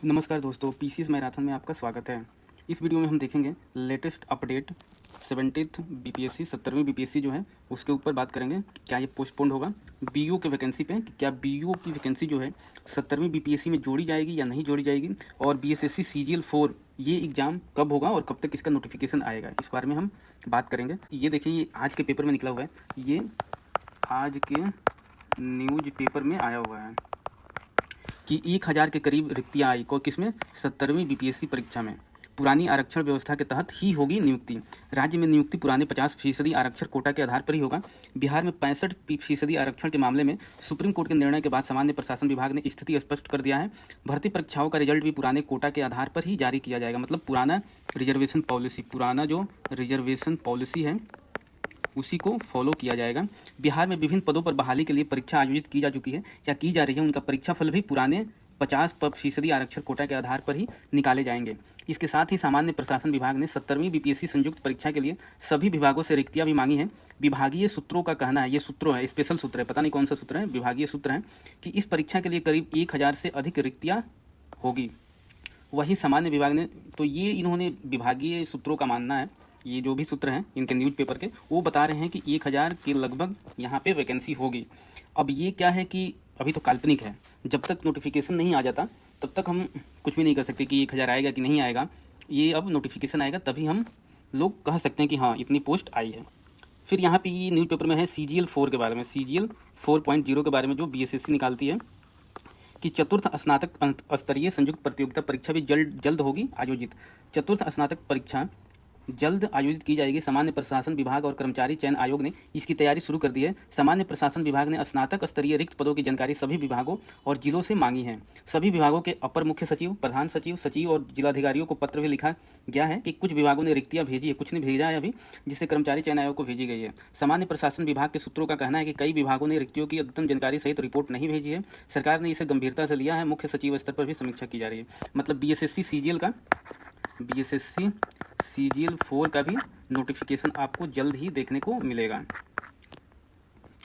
नमस्कार दोस्तों, PCS marathon में आपका स्वागत है। इस वीडियो में हम देखेंगे लेटेस्ट अपडेट 70th बीपीएससी 70वीं बीपीएससी जो है उसके ऊपर बात करेंगे। क्या ये पोस्टपोन्ड होगा बीईओ के वैकेंसी पे? क्या बीईओ की वैकेंसी जो है 70वीं बीपीएससी में जोड़ी जाएगी या नहीं जोड़ी जाएगी, और बीएसएससी सीजीएल 4 ये एग्ज़ाम कब होगा और कब तक इसका नोटिफिकेशन आएगा, इस बारे में हम बात करेंगे। ये देखिए, ये आज के पेपर में निकला हुआ है, ये आज के न्यूज पेपर में आया हुआ है कि 1000 के करीब रिक्तियाँ आई को किसमें 70वीं बीपीएससी परीक्षा में। पुरानी आरक्षण व्यवस्था के तहत ही होगी नियुक्ति। राज्य में नियुक्ति पुराने 50% आरक्षण कोटा के आधार पर ही होगा। बिहार में 65% आरक्षण के मामले में सुप्रीम कोर्ट के निर्णय के बाद सामान्य प्रशासन विभाग ने स्थिति स्पष्ट कर दिया है। भर्ती परीक्षाओं का रिजल्ट भी पुराने कोटा के आधार पर ही जारी किया जाएगा। मतलब पुराना रिजर्वेशन पॉलिसी है उसी को फॉलो किया जाएगा। बिहार में विभिन्न पदों पर बहाली के लिए परीक्षा आयोजित की जा चुकी है या की जा रही है। उनका परीक्षा फल भी पुराने 50% आरक्षण कोटा के आधार पर ही निकाले जाएंगे। इसके साथ ही सामान्य प्रशासन विभाग ने 70वीं बीपीएससी संयुक्त परीक्षा के लिए सभी विभागों से रिक्तियां भी मांगी हैं। विभागीय सूत्रों का कहना है, ये सूत्रों है, स्पेशल सूत्र है, पता नहीं कौन सा सूत्र है, विभागीय सूत्र है कि इस परीक्षा के लिए करीब 1000 से अधिक रिक्तियाँ होगी। वही सामान्य विभाग ने, तो ये इन्होंने विभागीय सूत्रों का मानना है, ये जो भी सूत्र हैं इनके न्यूज़ पेपर के, वो बता रहे हैं कि 1000 के लगभग यहाँ पे वैकेंसी होगी। अब ये क्या है कि अभी तो काल्पनिक है, जब तक नोटिफिकेशन नहीं आ जाता तब तक हम कुछ भी नहीं कर सकते कि 1000 आएगा कि नहीं आएगा। ये अब नोटिफिकेशन आएगा तभी हम लोग कह सकते हैं कि हाँ इतनी पोस्ट आई है। फिर यहाँ पे ये न्यूज़ पेपर में है CGL 4 के बारे में, CGL 4.0 के बारे में, जो BSSC निकालती है कि चतुर्थ स्नातक स्तरीय संयुक्त प्रतियोगिता परीक्षा भी जल्द होगी आयोजित। चतुर्थ स्नातक परीक्षा जल्द आयोजित की जाएगी। सामान्य प्रशासन विभाग और कर्मचारी चयन आयोग ने इसकी तैयारी शुरू कर दी है। सामान्य प्रशासन विभाग ने स्नातक स्तरीय रिक्त पदों की जानकारी सभी विभागों और जिलों से मांगी है। सभी विभागों के अपर मुख्य सचिव, प्रधान सचिव, सचिव और जिलाधिकारियों को पत्र भी लिखा गया है कि कुछ विभागों ने रिक्तियां भेजी है, कुछ ने भेजा है अभी, जिससे कर्मचारी चयन आयोग को भेजी गई है। सामान्य प्रशासन विभाग के सूत्रों का कहना है कि कई विभागों ने रिक्तियों की अद्यतन जानकारी सहित रिपोर्ट नहीं भेजी है। सरकार ने इसे गंभीरता से लिया है। मुख्य सचिव स्तर पर भी समीक्षा की जा रही है। मतलब BSSC CGL 4 का भी नोटिफिकेशन आपको जल्द ही देखने को मिलेगा।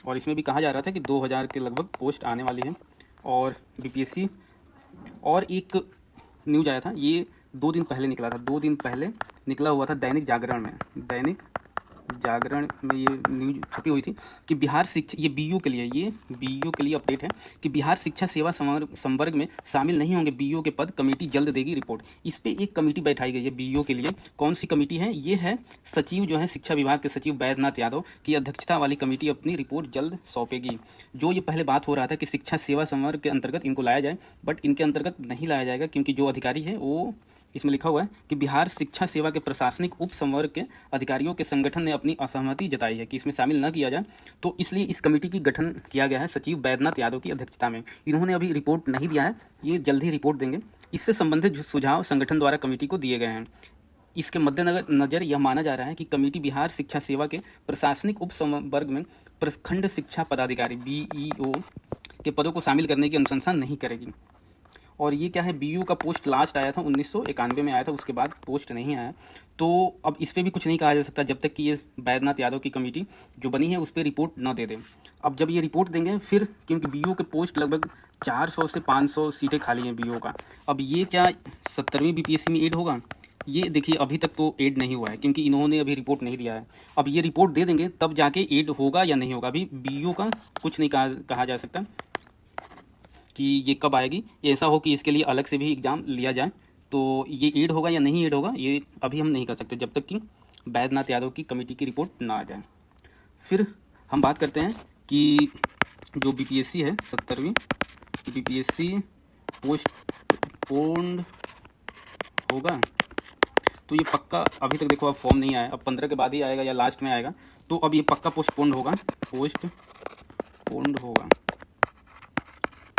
और इसमें भी कहा जा रहा था कि 2000 के लगभग पोस्ट आने वाली है। और BPSC और एक न्यूज आया था, ये 2 दिन पहले निकला था, 2 दिन पहले निकला हुआ था दैनिक जागरण में ये न्यूज छपी हुई थी कि बिहार शिक्षा, ये बीईओ के लिए अपडेट है कि बिहार शिक्षा सेवा संवर्ग में शामिल नहीं होंगे बीईओ के पद, कमेटी जल्द देगी रिपोर्ट। इस पे एक कमेटी बैठाई गई है बीईओ के लिए। कौन सी कमेटी है? ये है सचिव जो है शिक्षा विभाग के सचिव बैद्यनाथ यादव की अध्यक्षता वाली कमेटी अपनी रिपोर्ट जल्द सौंपेगी। जो ये पहले बात हो रहा था कि शिक्षा सेवा संवर्ग के अंतर्गत इनको लाया जाए, बट इनके अंतर्गत नहीं लाया जाएगा, क्योंकि जो अधिकारी है वो, इसमें लिखा हुआ है कि बिहार शिक्षा सेवा के प्रशासनिक उप संवर्ग के अधिकारियों के संगठन ने अपनी असहमति जताई है कि इसमें शामिल न किया जाए, तो इसलिए इस कमेटी की गठन किया गया है सचिव बैद्यनाथ यादव की अध्यक्षता में। इन्होंने अभी रिपोर्ट नहीं दिया है, ये जल्द ही रिपोर्ट देंगे। इससे संबंधित जो सुझाव संगठन द्वारा कमेटी को दिए गए हैं, इसके मद्देनजर यह माना जा रहा है कि कमेटी बिहार शिक्षा सेवा के प्रशासनिक उप संवर्ग में प्रखंड शिक्षा पदाधिकारी BEO के पदों को शामिल करने की अनुशंसा नहीं करेगी। और ये क्या है, बीईओ का पोस्ट लास्ट आया था 1991 में आया था, उसके बाद पोस्ट नहीं आया। तो अब इस पर भी कुछ नहीं कहा जा सकता जब तक कि ये बैद्यनाथ यादव की कमेटी जो बनी है उस पर रिपोर्ट न दे दे। अब जब ये रिपोर्ट देंगे फिर, क्योंकि बीईओ के पोस्ट लगभग 400 से 500 सीटें खाली हैं बीईओ का। अब ये क्या 70वीं बीपीएससी में ऐड होगा? ये देखिए, अभी तक तो ऐड नहीं हुआ है क्योंकि इन्होंने अभी रिपोर्ट नहीं दिया है। अब ये रिपोर्ट दे देंगे तब जाके ऐड होगा या नहीं होगा। अभी बीईओ का कुछ नहीं कहा जा सकता कि ये कब आएगी। ऐसा हो कि इसके लिए अलग से भी एग्ज़ाम लिया जाए, तो ये ऐड होगा या नहीं ऐड होगा ये अभी हम नहीं कर सकते जब तक कि बैद्यनाथ यादव की कमेटी की रिपोर्ट ना आ जाए। फिर हम बात करते हैं कि जो BPSC है 70वीं BPSC पोस्टपोन्ड होगा, तो ये पक्का अभी तक देखो, अब फॉर्म नहीं आया, अब 15 के बाद ही आएगा या लास्ट में आएगा, तो अब ये पक्का पोस्टपोन्ड होगा,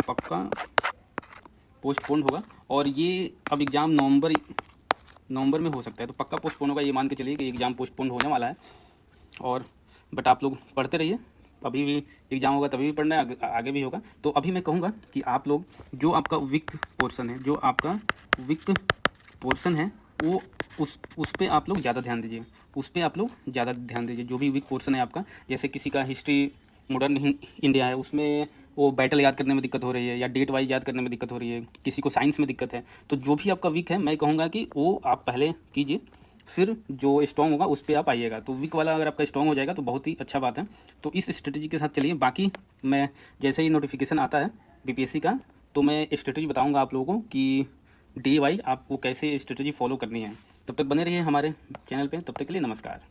पक्का पोस्टपोन्ड होगा। और ये अब एग्ज़ाम नवंबर में हो सकता है, तो पक्का पोस्टपोन होगा। ये मान के चलिए कि एग्ज़ाम पोस्टपोन होने वाला है। और बट आप लोग पढ़ते रहिए, अभी भी एग्ज़ाम होगा तभी भी पढ़ना है, आगे भी होगा। तो अभी मैं कहूँगा कि आप लोग जो आपका वीक पोर्शन है वो उस पर आप लोग ज़्यादा ध्यान दीजिए, जो भी वीक पोर्शन है आपका। जैसे किसी का हिस्ट्री, मॉडर्न इंडिया है, उसमें वो बैटल याद करने में दिक्कत हो रही है या डेट वाइज याद करने में दिक्कत हो रही है, किसी को साइंस में दिक्कत है, तो जो भी आपका वीक है मैं कहूँगा कि वो आप पहले कीजिए, फिर जो स्ट्रॉन्ग होगा उस पर आप आइएगा। तो वीक वाला अगर आपका स्ट्रॉन्ग हो जाएगा तो बहुत ही अच्छा बात है। तो इस स्ट्रेटजी के साथ चलिए। बाकी मैं जैसे ही नोटिफिकेशन आता है बीपीएससी का तो मैं स्ट्रेटजी बताऊंगा आप लोगों को कि डे वाइज आपको कैसे स्ट्रेटजी फॉलो करनी है। तब तक बने रहिए हमारे चैनल पे। तब तक के लिए नमस्कार।